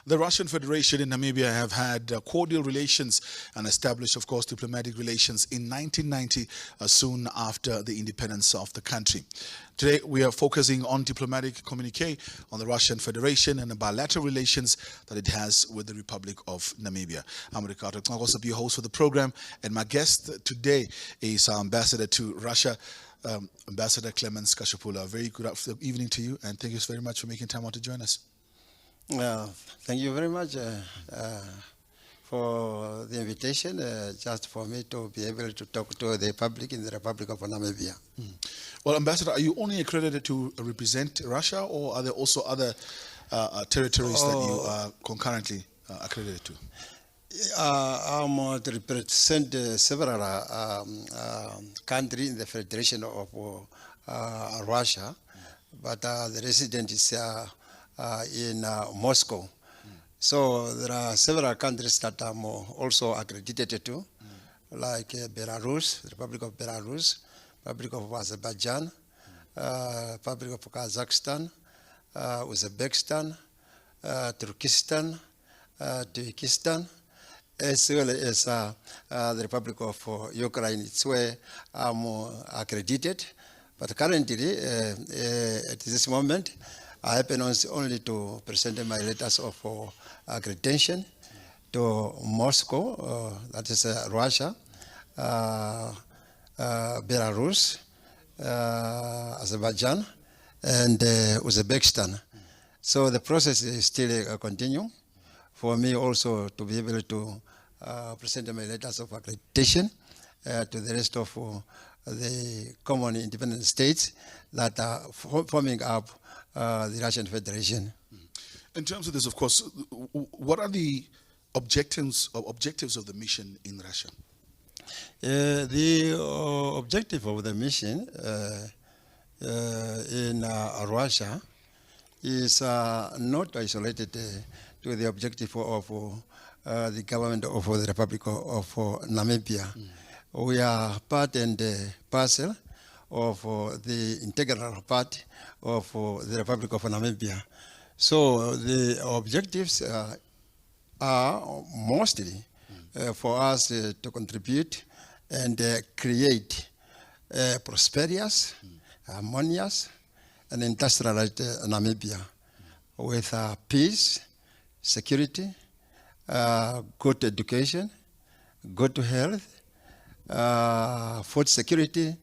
The Russian Federation and Namibia have had cordial relations and established, of course, diplomatic relations in 1990, soon after the independence of the country. Today, we are focusing on diplomatic communique on the Russian Federation and the bilateral relations that it has with the Republic of Namibia. I'm Ricardo. I'll also be your host for the program, and my guest today is our ambassador to Russia, Ambassador Clemens Kashuupulwa. Very good evening to you, and thank you very much for making time out to join us. Thank you very much for the invitation, just for me to be able to talk to the public in the Republic of Namibia. Well, Ambassador, are you only accredited to represent Russia, or are there also other territories that you are concurrently accredited to? I'm to represent several countries in the Federation of Russia, but the resident is in Moscow. So there are several countries that I'm also accredited to, like Belarus, the Republic of Belarus, Republic of Azerbaijan, Republic of Kazakhstan, Uzbekistan, Turkestan, Tajikistan, as well as the Republic of Ukraine. It's where I'm accredited. But currently, at this moment, I happen only to present my letters of accreditation to Moscow, that is Russia, Belarus, Azerbaijan, and Uzbekistan. So the process is still continuing for me also to be able to present my letters of accreditation to the rest of the common independent states that are forming up the Russian Federation. In terms of this, of course, what are the objectives of the mission in Russia? The objective of the mission in Russia is not isolated to the objective of the government of the Republic of Namibia. We are part and parcel of the integral part of the Republic of Namibia. So the objectives are mostly for us to contribute and create prosperous, harmonious, and industrialized Namibia with peace, security, good education, good health, food security,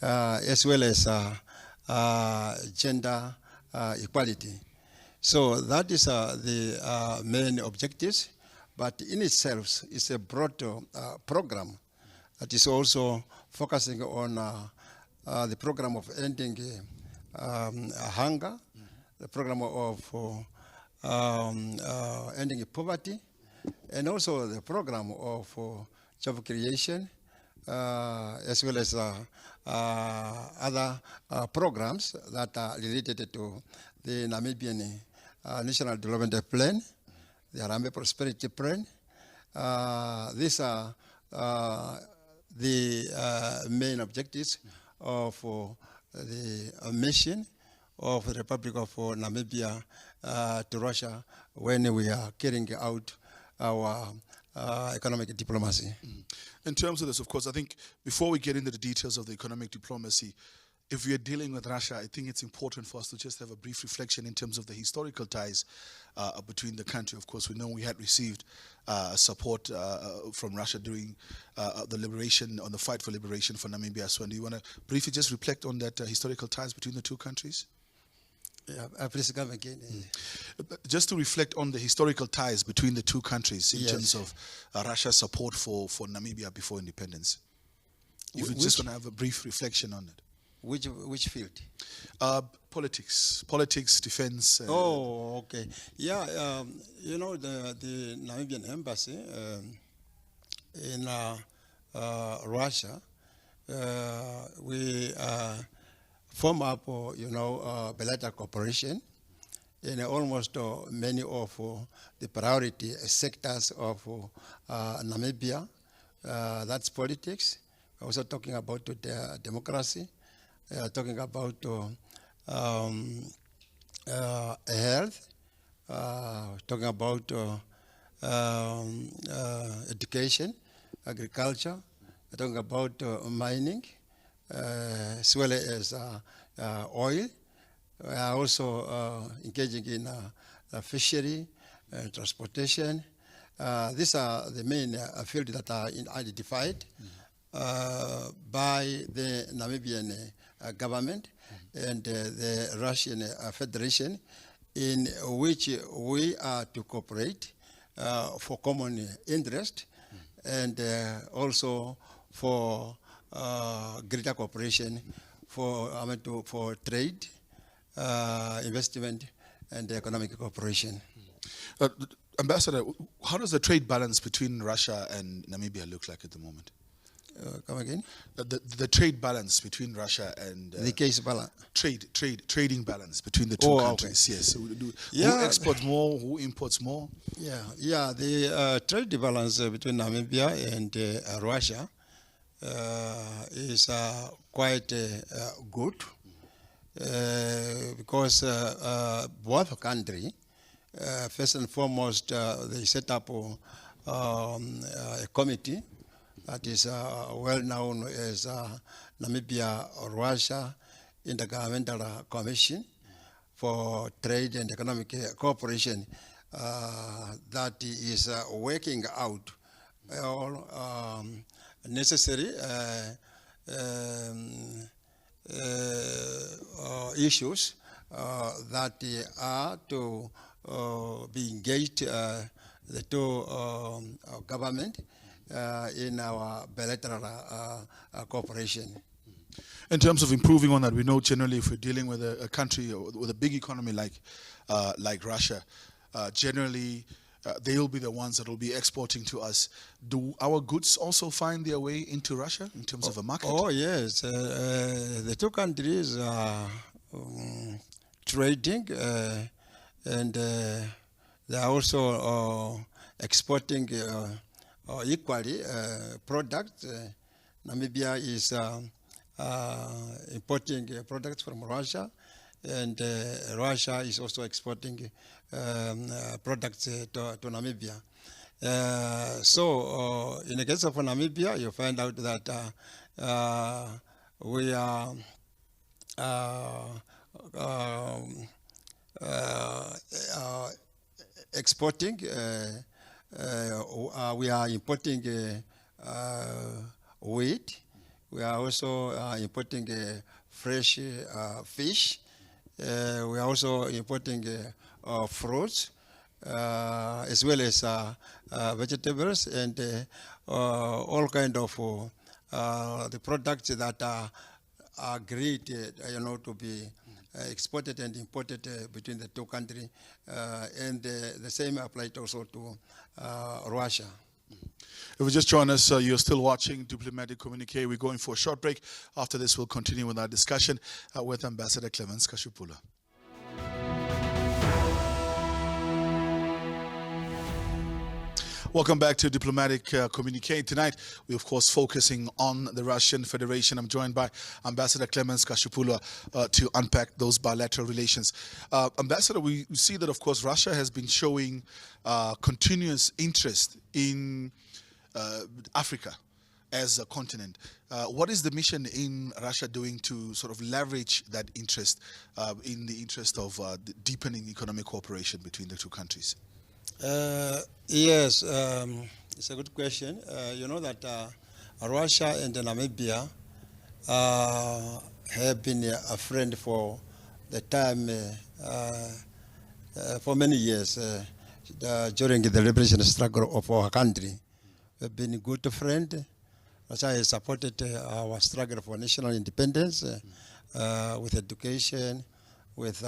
as well as gender equality. So that is the main objectives, but in itself it's a broad program that is also focusing on the program of ending hunger, the program of ending poverty, and also the program of job creation, as well as other programs that are related to the Namibian National Development Plan, the Harambee Prosperity Plan. These are the main objectives of the mission of the Republic of Namibia to Russia when we are carrying out our economic diplomacy. In terms of this, of course, I think before we get into the details of the economic diplomacy, if we are dealing with Russia, I think it's important for us to just have a brief reflection in terms of the historical ties between the country. Of course, we know we had received support from Russia during the liberation, on the fight for liberation for Namibia. So do you want to briefly just reflect on that historical ties between the two countries? Yeah, please come again. Just to reflect on the historical ties between the two countries in Yes. terms of Russia's support for Namibia before independence. If you just want to have a brief reflection on it. Which field? Politics, defense. Oh, okay. Yeah, you know, the Namibian embassy in Russia, we form up, bilateral cooperation in almost many of the priority sectors of Namibia. That's politics. We're also talking about democracy, talking about health, talking about education, agriculture, talking about mining, as well as oil. We are also engaging in fishery, transportation. These are the main fields that are identified by the Namibian government and the Russian Federation, in which we are to cooperate for common interest and also for greater cooperation for trade, investment, and economic cooperation. Ambassador, how does the trade balance between Russia and Namibia look like at the moment? Come again? The trade balance between Russia and the case balance. Trading balance between the two countries. Okay. Yes. Who exports more? Who imports more? Yeah. The trade balance between Namibia and Russia is quite good because both countries, first and foremost, they set up a committee that is well known as Namibia-Russia Intergovernmental Commission for Trade and Economic Cooperation that is working out all necessary issues that are to be engaged the two government in our bilateral cooperation. In terms of improving on that, we know generally if we're dealing with a country with a big economy like Russia, generally they'll be the ones that will be exporting to us. Do our goods also find their way into Russia in terms of a market? Oh yes, the two countries are trading and they are also exporting equally products. Namibia is importing products from Russia, and Russia is also exporting products to Namibia. So in the case of Namibia, you find out that we are exporting, we are importing wheat. We are also importing fresh fish. We are also importing fruits, as well as vegetables and all kind of the products that are agreed, to be exported and imported between the two countries, and the same applies also to Russia. If you just join us, you're still watching Diplomatic Communique. We're going for a short break. After this, we'll continue with our discussion with Ambassador Clemens Kashuupulwa. Welcome back to Diplomatic Communique. Tonight, we're of course focusing on the Russian Federation. I'm joined by Ambassador Clemens Kashuupulwa to unpack those bilateral relations. Ambassador, we see that of course Russia has been showing continuous interest in Africa as a continent. What is the mission in Russia doing to sort of leverage that interest in the interest of deepening economic cooperation between the two countries? Yes, it's a good question. You know that Russia and Namibia have been a friend for the time, for many years during the liberation struggle of our country. We've been a good friend. Russia has supported our struggle for national independence with education, with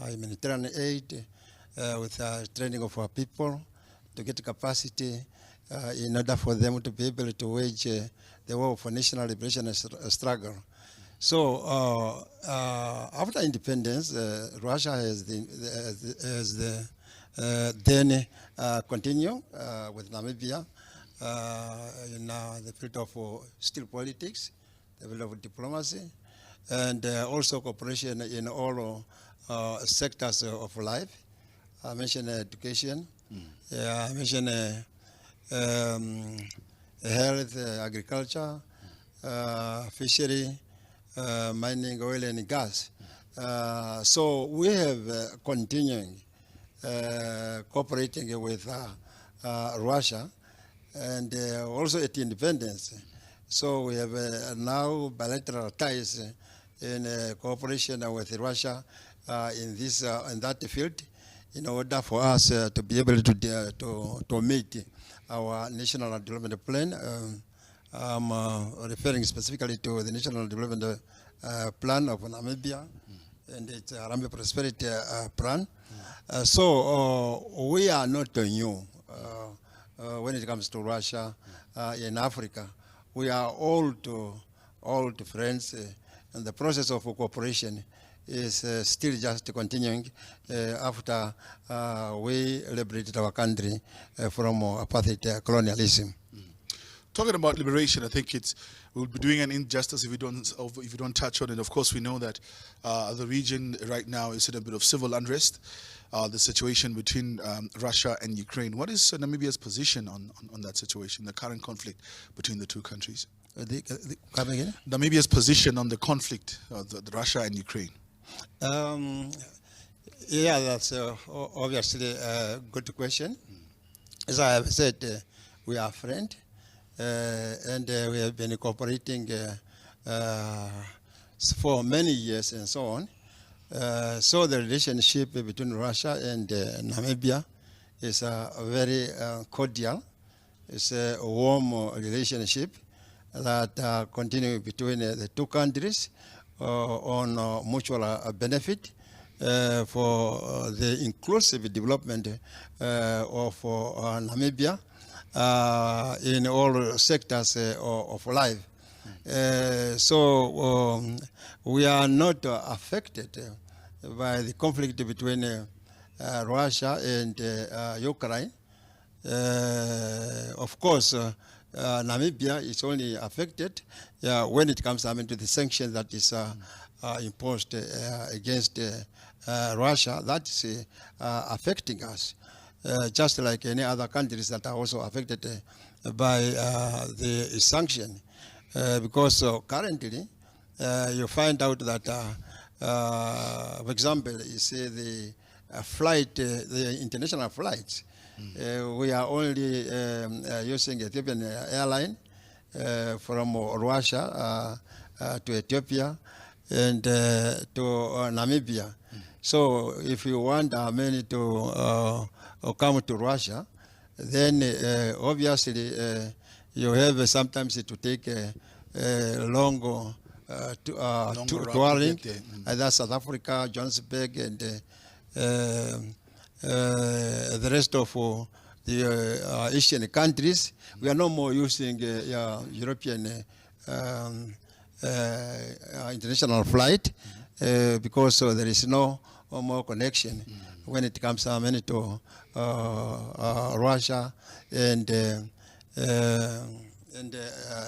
humanitarian aid, with training of our people to get capacity in order for them to be able to wage the war for national liberation struggle. So after independence, Russia has then continue with Namibia in the field of still politics, the field of diplomacy, and also cooperation in all sectors of life. I mentioned education. I mentioned health, agriculture, fishery, mining, oil and gas. So we have continuing cooperating with Russia, and also at independence. So we have now bilateral ties in cooperation with Russia in that field, in order for us to be able to meet our national development plan. I'm referring specifically to the national development plan of Namibia and its Harambee Prosperity Plan. So we are not new when it comes to Russia in Africa. We are old friends, and the process of cooperation is still just continuing after we liberated our country from apartheid colonialism. Talking about liberation, I think we'll be doing an injustice if we don't touch on it. Of course, we know that the region right now is in a bit of civil unrest. The situation between Russia and Ukraine. What is Namibia's position on that situation, the current conflict between the two countries? Come again? Namibia's position on the conflict, the Russia and Ukraine. Yeah, that's obviously a good question. As I have said, we are friends, and we have been cooperating for many years and so on. So the relationship between Russia and Namibia is very cordial. It's a warm relationship that continues between the two countries on mutual benefit for the inclusive development of Namibia in all sectors of life. So we are not affected by the conflict between Russia and Ukraine. Of course, Namibia is only affected when it comes to the sanctions that is imposed against Russia. That is affecting us, just like any other countries that are also affected by the sanction. Because currently, you find out that, for example, you see the international flights. We are only using Ethiopian airline from Russia to Ethiopia and to Namibia. So if you want many to come to Russia, then obviously you have sometimes to take a long touring, either South Africa, Johannesburg, and the rest of the Asian countries. We are no more using European international flight because there is no more connection when it comes to Russia and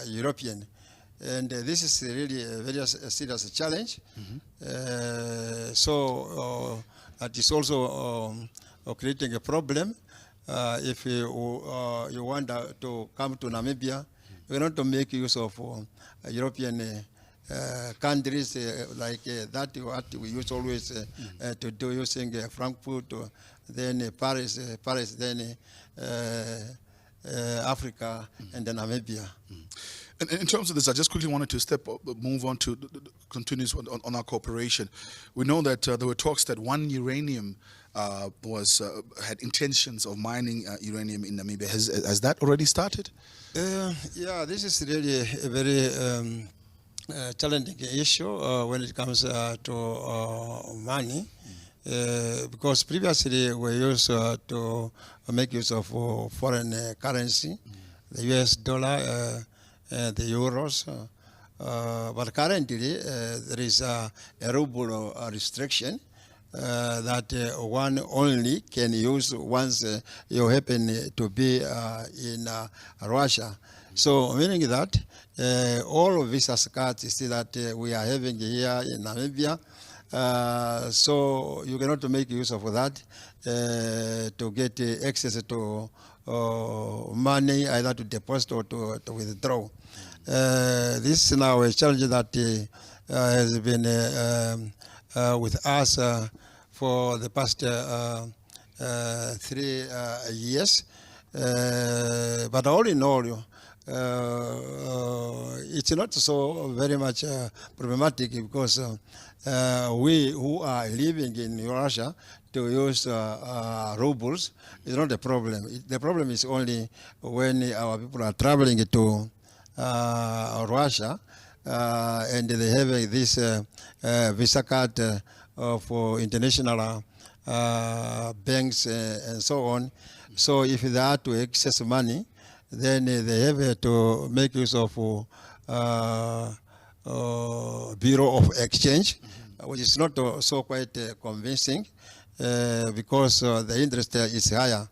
European. And this is really a very serious challenge. So that is also creating a problem. If you want to come to Namibia, we want to make use of European countries like that what we used always to do, using Frankfurt, then Paris, then Africa, and then Namibia. And in terms of this, I just quickly wanted to move on to continue on our cooperation. We know that there were talks that one uranium had intentions of mining uranium in Namibia. Has that already started? Yeah, this is really a very challenging issue when it comes to money, because previously we used to make use of foreign currency, the US dollar, the euros, but currently there is a ruble restriction that one only can use once you happen to be in Russia. So meaning that all of these cards that we are having here in Namibia, so you cannot make use of that to get access to money, either to deposit or to withdraw. This is now a challenge that has been with us for the past 3 years. But all in all, it's not so very much problematic because we who are living in Russia to use rubles is not a problem. The problem is only when our people are traveling to Russia and they have this Visa card for international banks and so on. So if they are to access money, then they have to make use of Bureau of Exchange, which is not so quite convincing because the interest is higher.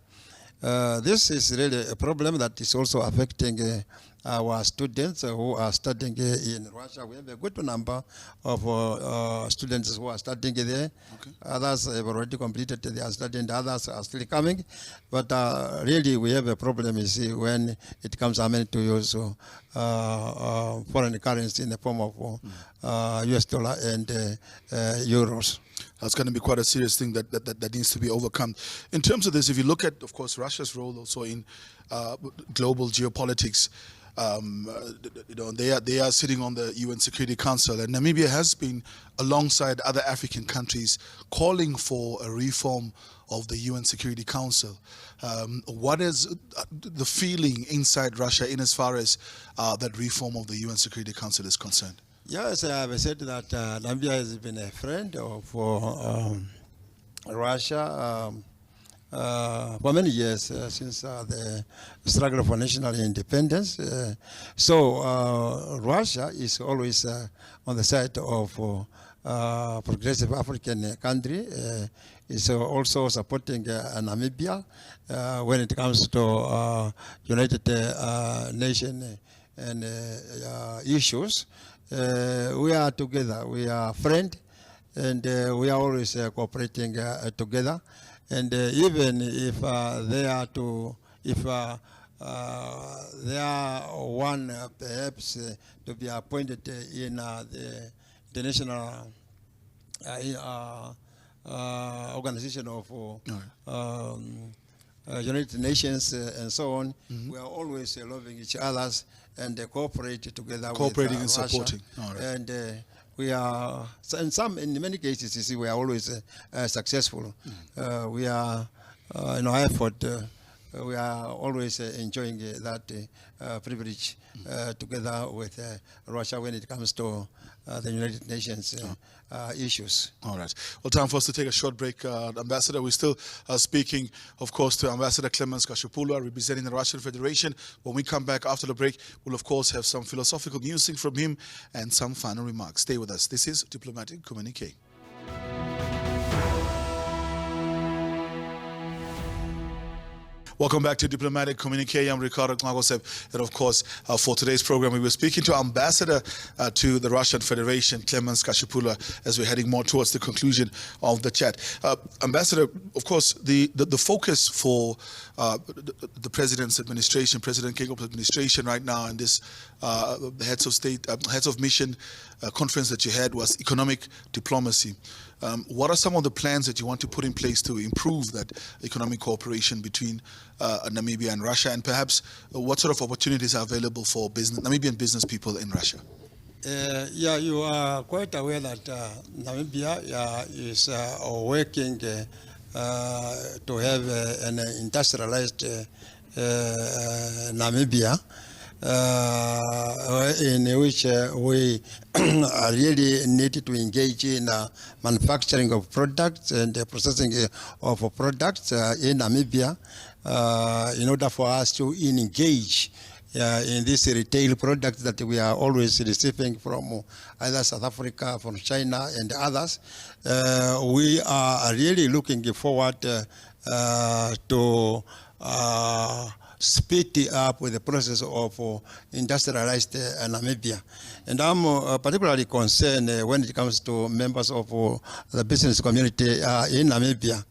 This is really a problem that is also affecting our students who are studying in Russia. We have a good number of students who are studying there. Okay. Others have already completed their study and others are still coming. But really we have a problem, you see, when it comes to use foreign currency in the form of US dollar and euros. That's going to be quite a serious thing that needs to be overcome. In terms of this, if you look at, of course, Russia's role also in global geopolitics, they are sitting on the UN Security Council, and Namibia has been, alongside other African countries, calling for a reform of the UN Security Council. What is the feeling inside Russia in as far as that reform of the UN Security Council is concerned? Yes, I have said that Namibia has been a friend of Russia for many years, since the struggle for national independence. So Russia is always on the side of progressive African country. Is also supporting Namibia when it comes to United Nations and issues. We are together. We are friends, and we are always cooperating together. And even if they are one perhaps to be appointed in the international organization of United Nations and so on, we are always loving each other and cooperate together. Cooperating and Russia. supporting. All right. And we are, in many cases, you see, we are always successful. We are, in our effort, we are always enjoying that privilege together with Russia when it comes to the United Nations issues. All right. Well, time for us to take a short break. Ambassador, we're still speaking, of course, to Ambassador Clemens Kashuupulwa, representing the Russian Federation. When we come back after the break, we'll, of course, have some philosophical musing from him and some final remarks. Stay with us. This is Diplomatic Communique. Welcome back to Diplomatic Communique. I'm Ricardo Klagoseb, and of course, for today's program, we were speaking to Ambassador to the Russian Federation, Clemens Kashuupulwa, as we're heading more towards the conclusion of the chat. Ambassador, of course, the focus for the President's administration, President Kegob's administration right now, and this heads of state, heads of mission conference that you had was economic diplomacy. What are some of the plans that you want to put in place to improve that economic cooperation between Namibia and Russia, and perhaps what sort of opportunities are available for Namibian business people in Russia? Yeah, you are quite aware that Namibia is working to have an industrialized Namibia, in which we really need to engage in manufacturing of products and processing of products in Namibia in order for us to engage in this retail products that we are always receiving from either South Africa, from China and others. We are really looking forward to speed up with the process of industrialized Namibia. And I'm particularly concerned when it comes to members of the business community in Namibia.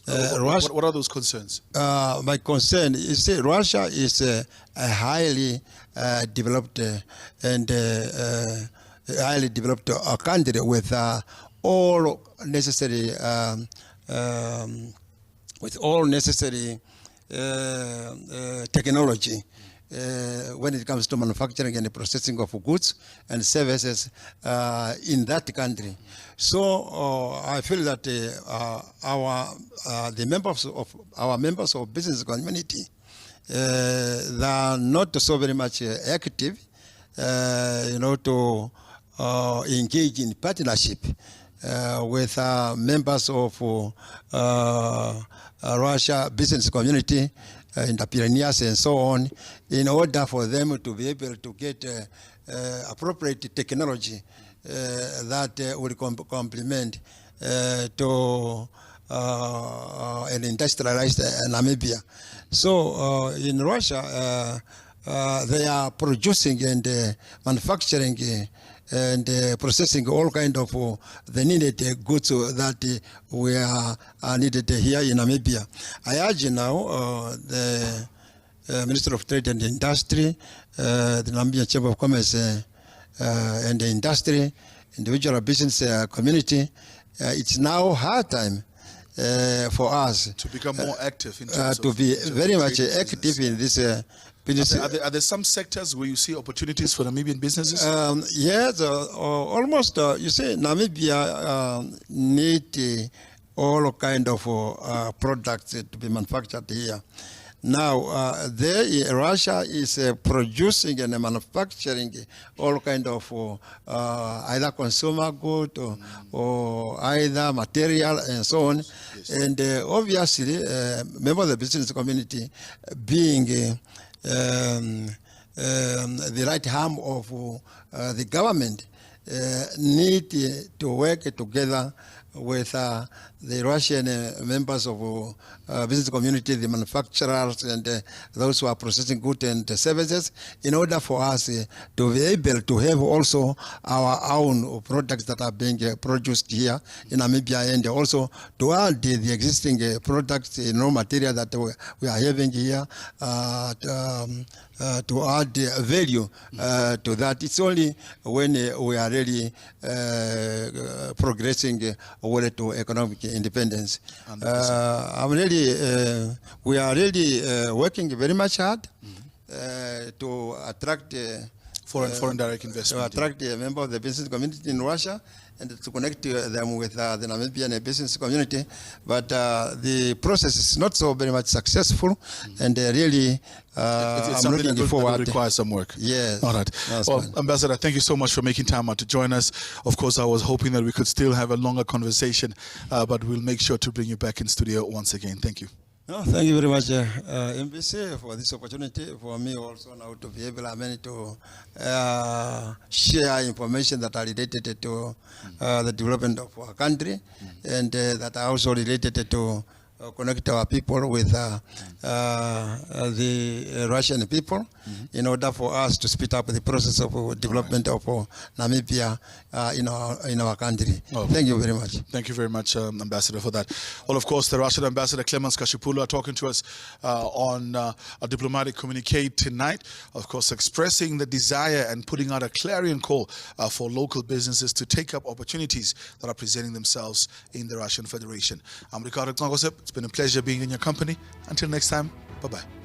What are those concerns? My concern is Russia is a highly developed and highly developed country with all necessary technology when it comes to manufacturing and processing of goods and services in that country. So I feel that the members of business community they are not so very much active, to engage in partnership with members of Russia business community, entrepreneurs and so on, in order for them to be able to get appropriate technology that will complement to an industrialized Namibia. So in Russia, they are producing and manufacturing and processing all kind of the needed goods that we are needed here in Namibia. I urge now the Minister of Trade and Industry, the Namibia Chamber of Commerce and Industry, individual business community, it's now hard time for us to become more active in terms to be very much active in this business. Are there some sectors where you see opportunities for Namibian businesses? Yes, almost. You see, Namibia need all kind of products to be manufactured here. Now, Russia is producing and manufacturing all kind of either consumer good or either material and so on. Yes. And obviously, members of the business community being the right arm of the government need to work together with the Russian members of business community, the manufacturers, and those who are processing goods and services, in order for us to be able to have also our own products that are being produced here in Namibia, and also to add the existing products, raw material that we are having here, to add value to that. It's only when we are really progressing over to economic independence. We are really working very much hard to attract foreign direct investment. To attract a member of the business community in Russia and to connect them with the Namibian business community. But the process is not so very much successful, and really I'm looking forward. That requires some work. Yes. All right. Well, Ambassador, thank you so much for making time out to join us. Of course, I was hoping that we could still have a longer conversation, but we'll make sure to bring you back in studio once again. Thank you. No, thank you very much, MBC, for this opportunity, for me also now to be able to share information that are related to the development of our country, and that are also related to connect our people with the Russian people, in order for us to speed up the process of development of Namibia in our country. Thank you very much. Thank you very much, Ambassador, for that. Well, of course, the Russian Ambassador Clemens Kashuupulwa talking to us on a diplomatic communique tonight, of course, expressing the desire and putting out a clarion call for local businesses to take up opportunities that are presenting themselves in the Russian Federation. I'm Ricardo Knagosep. It's been a pleasure being in your company. Until next time, bye-bye.